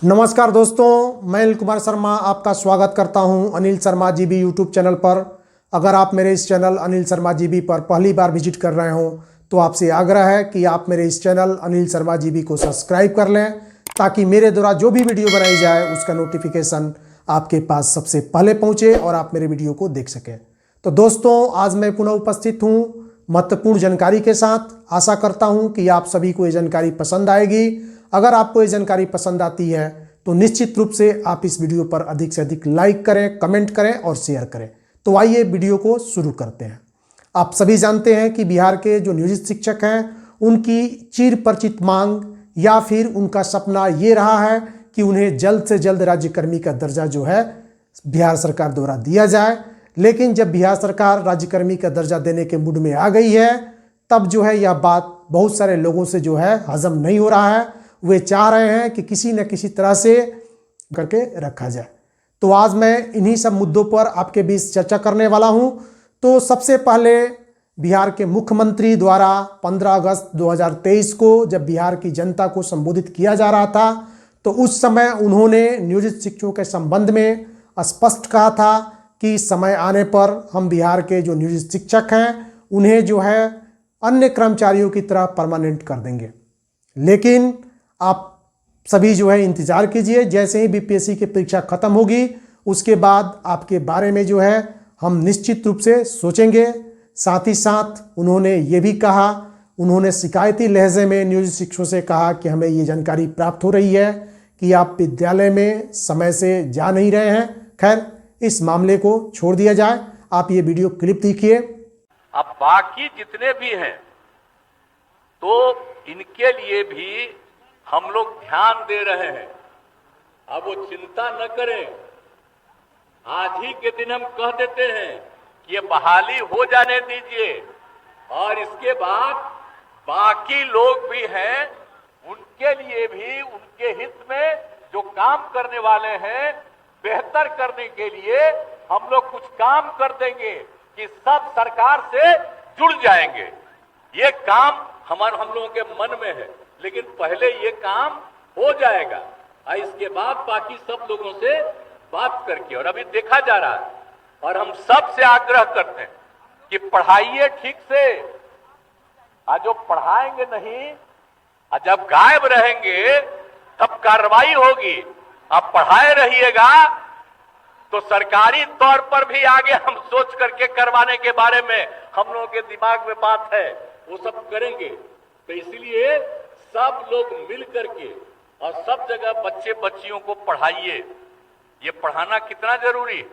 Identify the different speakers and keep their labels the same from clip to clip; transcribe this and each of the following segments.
Speaker 1: नमस्कार दोस्तों, मैं अनिल कुमार शर्मा आपका स्वागत करता हूं Anil Sharma GB YouTube channel पर। अगर आप मेरे इस चैनल अनिल शर्मा जीबी पर पहली बार विजिट कर रहे हो तो आपसे आग्रह है कि आप मेरे इस चैनल अनिल शर्मा जीबी को सब्सक्राइब कर लें ताकि मेरे द्वारा जो भी वीडियो बनाई जाए उसका नोटिफिकेशन आपके पास सबसे पहले पहुँचे और आप मेरे वीडियो को देख सकें। तो दोस्तों, आज मैं पुनः उपस्थित हूँ महत्वपूर्ण जानकारी के साथ। आशा करता हूँ कि आप सभी को ये जानकारी पसंद आएगी। अगर आपको ये जानकारी पसंद आती है तो निश्चित रूप से आप इस वीडियो पर अधिक से अधिक लाइक करें, कमेंट करें और शेयर करें। तो आइए वीडियो को शुरू करते हैं। आप सभी जानते हैं कि बिहार के जो नियोजित शिक्षक हैं उनकी चिर परिचित मांग या फिर उनका सपना ये रहा है कि उन्हें जल्द से जल्द राज्यकर्मी का दर्जा जो है बिहार सरकार द्वारा दिया जाए। लेकिन जब बिहार सरकार राज्यकर्मी का दर्जा देने के मूड में आ गई है तब जो है यह बात बहुत सारे लोगों से जो है हजम नहीं हो रहा है। वे चाह रहे हैं कि किसी न किसी तरह से करके रखा जाए। तो आज मैं इन्हीं सब मुद्दों पर आपके बीच चर्चा करने वाला हूं। तो सबसे पहले बिहार के मुख्यमंत्री द्वारा 15 अगस्त 2023 को जब बिहार की जनता को संबोधित किया जा रहा था तो उस समय उन्होंने नियोजित शिक्षकों के संबंध में स्पष्ट कहा था कि समय आने पर हम बिहार के जो नियोजित शिक्षक हैं उन्हें जो है अन्य कर्मचारियों की तरह परमानेंट कर देंगे। लेकिन आप सभी जो है इंतजार कीजिए, जैसे ही बीपीएससी की परीक्षा खत्म होगी उसके बाद आपके बारे में जो है हम निश्चित रूप से सोचेंगे। साथ ही साथ उन्होंने ये भी कहा, उन्होंने शिकायती लहजे में नियोजित शिक्षकों से कहा कि हमें ये जानकारी प्राप्त हो रही है कि आप विद्यालय में समय से जा नहीं रहे हैं। खैर, इस मामले को छोड़ दिया जाए। आप ये वीडियो क्लिप देखिए।
Speaker 2: अब बाकी जितने भी हैं तो इनके लिए भी हम लोग ध्यान दे रहे हैं। अब वो चिंता न करें, आज ही के दिन हम कह देते हैं कि ये बहाली हो जाने दीजिए और इसके बाद बाकी लोग भी हैं उनके लिए भी उनके हित में जो काम करने वाले हैं बेहतर करने के लिए हम लोग कुछ काम कर देंगे कि सब सरकार से जुड़ जाएंगे। ये काम हम लोगों के मन में है, लेकिन पहले ये काम हो जाएगा और इसके बाद बाकी सब लोगों से बात करके, और अभी देखा जा रहा है और हम सब से आग्रह करते हैं कि पढ़ाइए ठीक से। आज जो पढ़ाएंगे नहीं, जब गायब रहेंगे तब कार्रवाई होगी। आप पढ़ाए रहिएगा तो सरकारी तौर पर भी आगे हम सोच करके करवाने के बारे में हम लोगों के दिमाग में बात है, वो सब करेंगे। तो इसलिए सब लोग मिल करके और सब जगह बच्चे बच्चियों को पढ़ाइए। ये पढ़ाना कितना जरूरी है।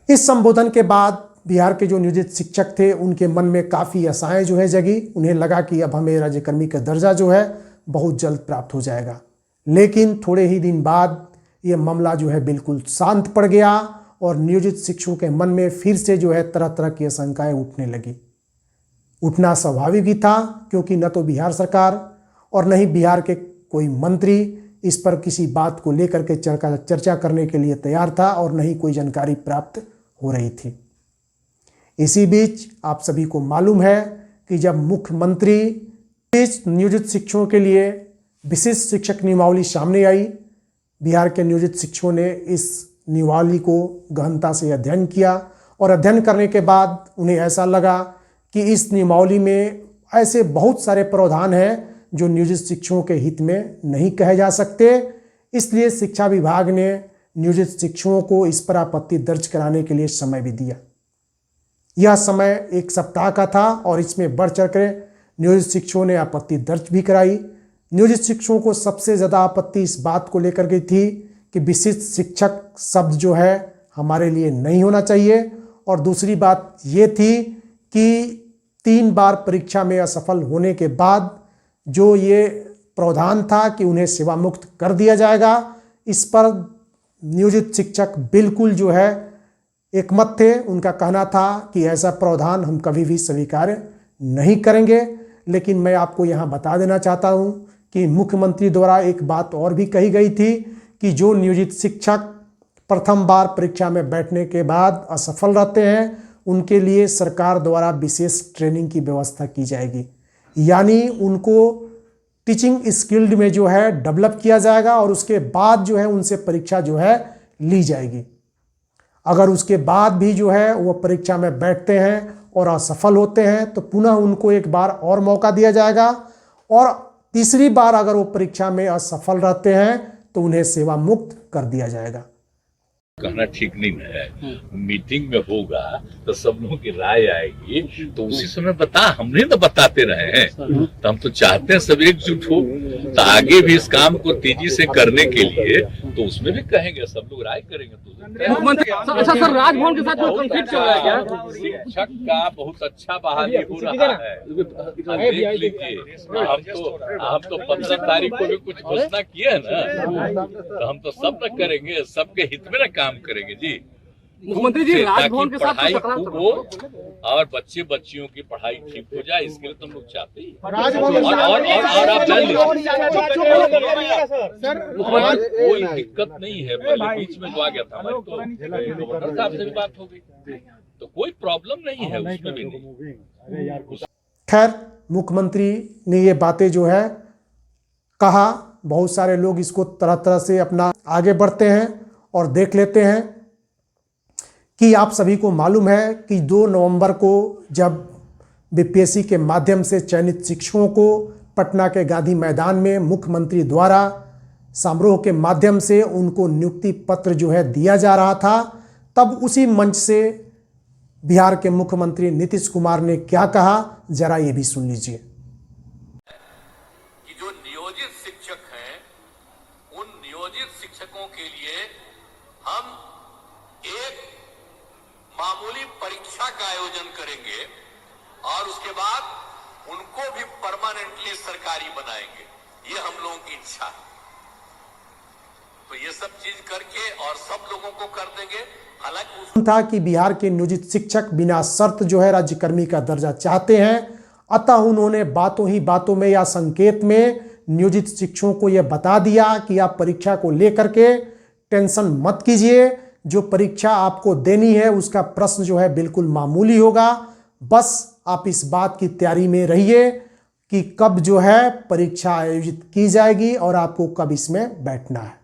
Speaker 1: इस संबोधन के बाद बिहार के जो नियोजित शिक्षक थे उनके मन में काफ़ी आशाएं जो है जगी। उन्हें लगा कि अब हमें राज्यकर्मी का दर्जा जो है बहुत जल्द प्राप्त हो जाएगा। लेकिन थोड़े ही दिन बाद ये मामला जो है बिल्कुल शांत पड़ गया और नियोजित शिक्षकों के मन में फिर से जो है तरह तरह की आशंकाएं उठने लगी। उठना स्वाभाविक ही था, क्योंकि न तो बिहार सरकार और न ही बिहार के कोई मंत्री इस पर किसी बात को लेकर के चर्चा करने के लिए तैयार था और न ही कोई जानकारी प्राप्त हो रही थी। इसी बीच आप सभी को मालूम है कि जब मुख्यमंत्री इस नियोजित शिक्षकों के लिए विशिष्ट शिक्षक नियमावली सामने आई, बिहार के नियोजित शिक्षकों ने इस नियमावली को गहनता से अध्ययन किया और अध्ययन करने के बाद उन्हें ऐसा लगा कि इस नियमावली में ऐसे बहुत सारे प्रावधान हैं जो नियोजित शिक्षकों के हित में नहीं कहे जा सकते। इसलिए शिक्षा विभाग ने नियोजित शिक्षकों को इस पर आपत्ति दर्ज कराने के लिए समय भी दिया। यह समय 1 सप्ताह का था और इसमें बढ़ चढ़ कर नियोजित शिक्षकों ने आपत्ति दर्ज भी कराई। नियोजित शिक्षकों को सबसे ज़्यादा आपत्ति इस बात को लेकर के थी कि विशिष्ट शिक्षक शब्द जो है हमारे लिए नहीं होना चाहिए, और दूसरी बात ये थी कि 3 बार परीक्षा में असफल होने के बाद जो ये प्रावधान था कि उन्हें सेवा मुक्त कर दिया जाएगा, इस पर नियोजित शिक्षक बिल्कुल जो है एकमत थे। उनका कहना था कि ऐसा प्रावधान हम कभी भी स्वीकार नहीं करेंगे। लेकिन मैं आपको यहाँ बता देना चाहता हूँ कि मुख्यमंत्री द्वारा एक बात और भी कही गई थी कि जो नियोजित शिक्षक प्रथम बार परीक्षा में बैठने के बाद असफल रहते हैं उनके लिए सरकार द्वारा विशेष ट्रेनिंग की व्यवस्था की जाएगी। यानी उनको टीचिंग स्किल्ड में जो है डेवलप किया जाएगा और उसके बाद जो है उनसे परीक्षा जो है ली जाएगी। अगर उसके बाद भी जो है वो परीक्षा में बैठते हैं और असफल होते हैं तो पुनः उनको एक बार और मौका दिया जाएगा और तीसरी बार अगर वो परीक्षा में असफल रहते हैं तो उन्हें सेवा मुक्त कर दिया जाएगा।
Speaker 2: कहना ठीक नहीं है। मीटिंग में होगा तो सब लोगों की राय आएगी तो उसी समय हमने तो बताते रहे हैं, तो हम तो चाहते हैं सब एकजुट हो, तो आगे भी इस काम को तेजी से करने के लिए तो उसमें भी कहेंगे, सब लोग राय करेंगे। तो
Speaker 3: अच्छा सर, राजभवन के साथ कोई कॉन्फ्लिक्ट चल रहा है क्या?
Speaker 2: शिक्षक का बहुत अच्छा बहाली हो रहा है, देख लीजिए। हम तो 15 तारीख को भी कुछ घोषणा किए है ना, तो हम तो सब न करेंगे, सबके हित में न काम करेंगे जी।
Speaker 3: मुख्यमंत्री जी, राजभवन के साथ
Speaker 2: पढ़ाई खूब हो और बच्चे बच्चियों की पढ़ाई ठीक हो जाए, इसके लिए तो हम लोग चाहते ही। और आप जान लीजिए कोई दिक्कत नहीं है। पहले बीच में जो आ गया था हमारे तो गवर्नर साहब से भी बात हो गई, तो कोई प्रॉब्लम नहीं है उसमें भी नहीं।
Speaker 1: खैर, मुख्यमंत्री ने ये बातें जो है कहा, बहुत सारे लोग इसको तरह तरह से अपना आगे बढ़ते हैं और देख लेते हैं कि आप सभी को मालूम है कि 2 नवंबर को जब बीपीएससी के माध्यम से चयनित शिक्षकों को पटना के गांधी मैदान में मुख्यमंत्री द्वारा समारोह के माध्यम से उनको नियुक्ति पत्र जो है दिया जा रहा था, तब उसी मंच से बिहार के मुख्यमंत्री नीतीश कुमार ने क्या कहा, जरा ये भी सुन लीजिए।
Speaker 2: कि जो नियोजित शिक्षक हैं, उन नियोजित शिक्षकों के लिए हम एक मामूली परीक्षा का आयोजन करेंगे और उसके बाद उनको भी परमानेंटली सरकारी बनाएंगे। ये हम लोगों की इच्छा है। तो ये सब चीज करके और सब लोगों को कर देंगे। हालांकि
Speaker 1: था कि बिहार के नियोजित शिक्षक बिना शर्त जो है राज्यकर्मी का दर्जा चाहते हैं, अतः उन्होंने बातों ही बातों में या संकेत में नियोजित शिक्षकों को यह बता दिया कि आप परीक्षा को लेकर के टेंशन मत कीजिए, जो परीक्षा आपको देनी है उसका प्रश्न जो है बिल्कुल मामूली होगा, बस आप इस बात की तैयारी में रहिए कि कब जो है परीक्षा आयोजित की जाएगी और आपको कब इसमें बैठना है।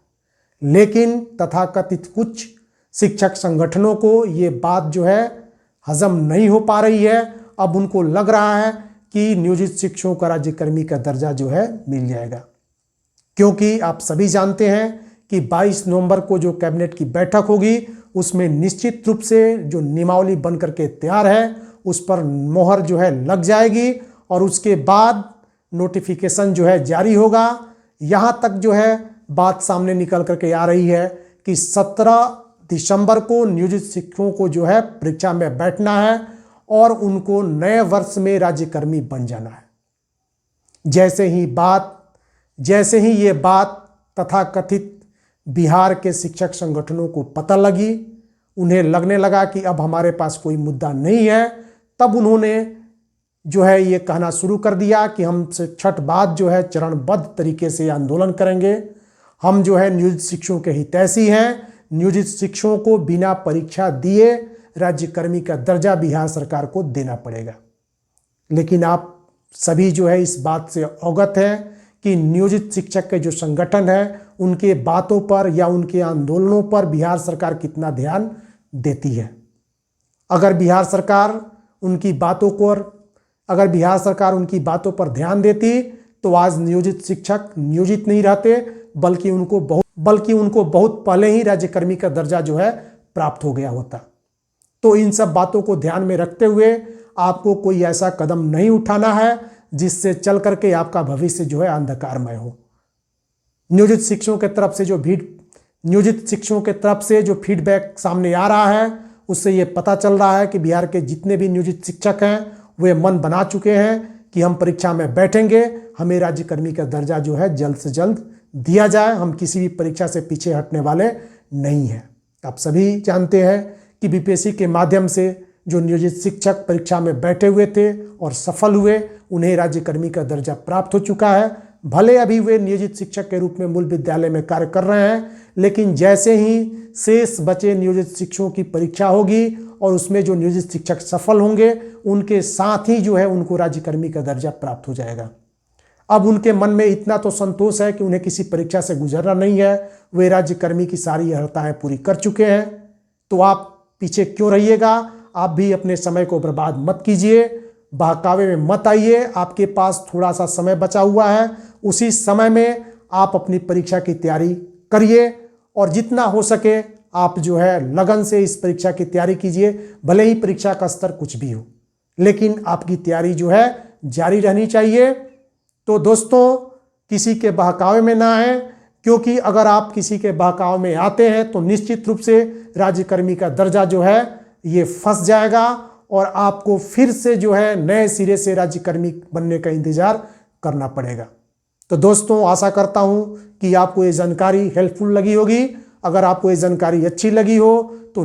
Speaker 1: लेकिन तथाकथित कुछ शिक्षक संगठनों को ये बात जो है हजम नहीं हो पा रही है। अब उनको लग रहा है कि नियोजित शिक्षकों का राज्यकर्मी का दर्जा जो है मिल जाएगा, क्योंकि आप सभी जानते हैं कि 22 नवंबर को जो कैबिनेट की बैठक होगी उसमें निश्चित रूप से जो नियमावली बन करके तैयार है उस पर मोहर जो है लग जाएगी और उसके बाद नोटिफिकेशन जो है जारी होगा। यहाँ तक जो है बात सामने निकल करके आ रही है कि 17 दिसंबर को नियोजित शिक्षकों को जो है परीक्षा में बैठना है और उनको नए वर्ष में राज्यकर्मी बन जाना है। जैसे ही ये बात तथाकथित बिहार के शिक्षक संगठनों को पता लगी, उन्हें लगने लगा कि अब हमारे पास कोई मुद्दा नहीं है, तब उन्होंने जो है ये कहना शुरू कर दिया कि हम छठ बाद जो है चरणबद्ध तरीके से आंदोलन करेंगे। हम जो है नियोजित शिक्षकों के हितैषी हैं, नियोजित शिक्षकों को बिना परीक्षा दिए राज्यकर्मी का दर्जा बिहार सरकार को देना पड़ेगा। लेकिन आप सभी जो है इस बात से अवगत हैं कि नियोजित शिक्षक के जो संगठन है उनके बातों पर या उनके आंदोलनों पर बिहार सरकार कितना ध्यान देती है। अगर बिहार सरकार उनकी बातों पर ध्यान देती तो आज नियोजित शिक्षक नियोजित नहीं रहते, बल्कि उनको बहुत पहले ही राज्यकर्मी का दर्जा जो है प्राप्त हो गया होता। तो इन सब बातों को ध्यान में रखते हुए आपको कोई ऐसा कदम नहीं उठाना है जिससे चल करके आपका भविष्य जो है अंधकारमय हो। नियोजित शिक्षकों के तरफ से जो फीडबैक सामने आ रहा है उससे ये पता चल रहा है कि बिहार के जितने भी नियोजित शिक्षक हैं वे मन बना चुके हैं कि हम परीक्षा में बैठेंगे, हमें राज्यकर्मी का दर्जा जो है जल्द से जल्द दिया जाए, हम किसी भी परीक्षा से पीछे हटने वाले नहीं हैं। आप सभी जानते हैं कि बीपीएससी के माध्यम से जो नियोजित शिक्षक परीक्षा में बैठे हुए थे और सफल हुए, उन्हें राज्यकर्मी का दर्जा प्राप्त हो चुका है। भले अभी वे नियोजित शिक्षक के रूप में मूल विद्यालय में कार्य कर रहे हैं, लेकिन जैसे ही शेष बचे नियोजित शिक्षकों की परीक्षा होगी और उसमें जो नियोजित शिक्षक सफल होंगे उनके साथ ही जो है उनको राज्यकर्मी का दर्जा प्राप्त हो जाएगा। अब उनके मन में इतना तो संतोष है कि उन्हें किसी परीक्षा से गुजरना नहीं है, वे राज्यकर्मी की सारी अर्हताएं पूरी कर चुके हैं। तो आप पीछे क्यों रहिएगा, आप भी अपने समय को बर्बाद मत कीजिए, बहकावे में मत आइए। आपके पास थोड़ा सा समय बचा हुआ है, उसी समय में आप अपनी परीक्षा की तैयारी करिए और जितना हो सके आप जो है लगन से इस परीक्षा की तैयारी कीजिए। भले ही परीक्षा का स्तर कुछ भी हो, लेकिन आपकी तैयारी जो है जारी रहनी चाहिए। तो दोस्तों, किसी के बहकावे में ना आए, क्योंकि अगर आप किसी के बहकावे में आते हैं तो निश्चित रूप से राज्यकर्मी का दर्जा जो है ये फंस जाएगा और आपको फिर से जो है नए सिरे से राज्यकर्मी बनने का इंतजार करना पड़ेगा। तो दोस्तों, आशा करता हूं कि आपको ये जानकारी हेल्पफुल लगी होगी। अगर आपको ये जानकारी अच्छी लगी हो तो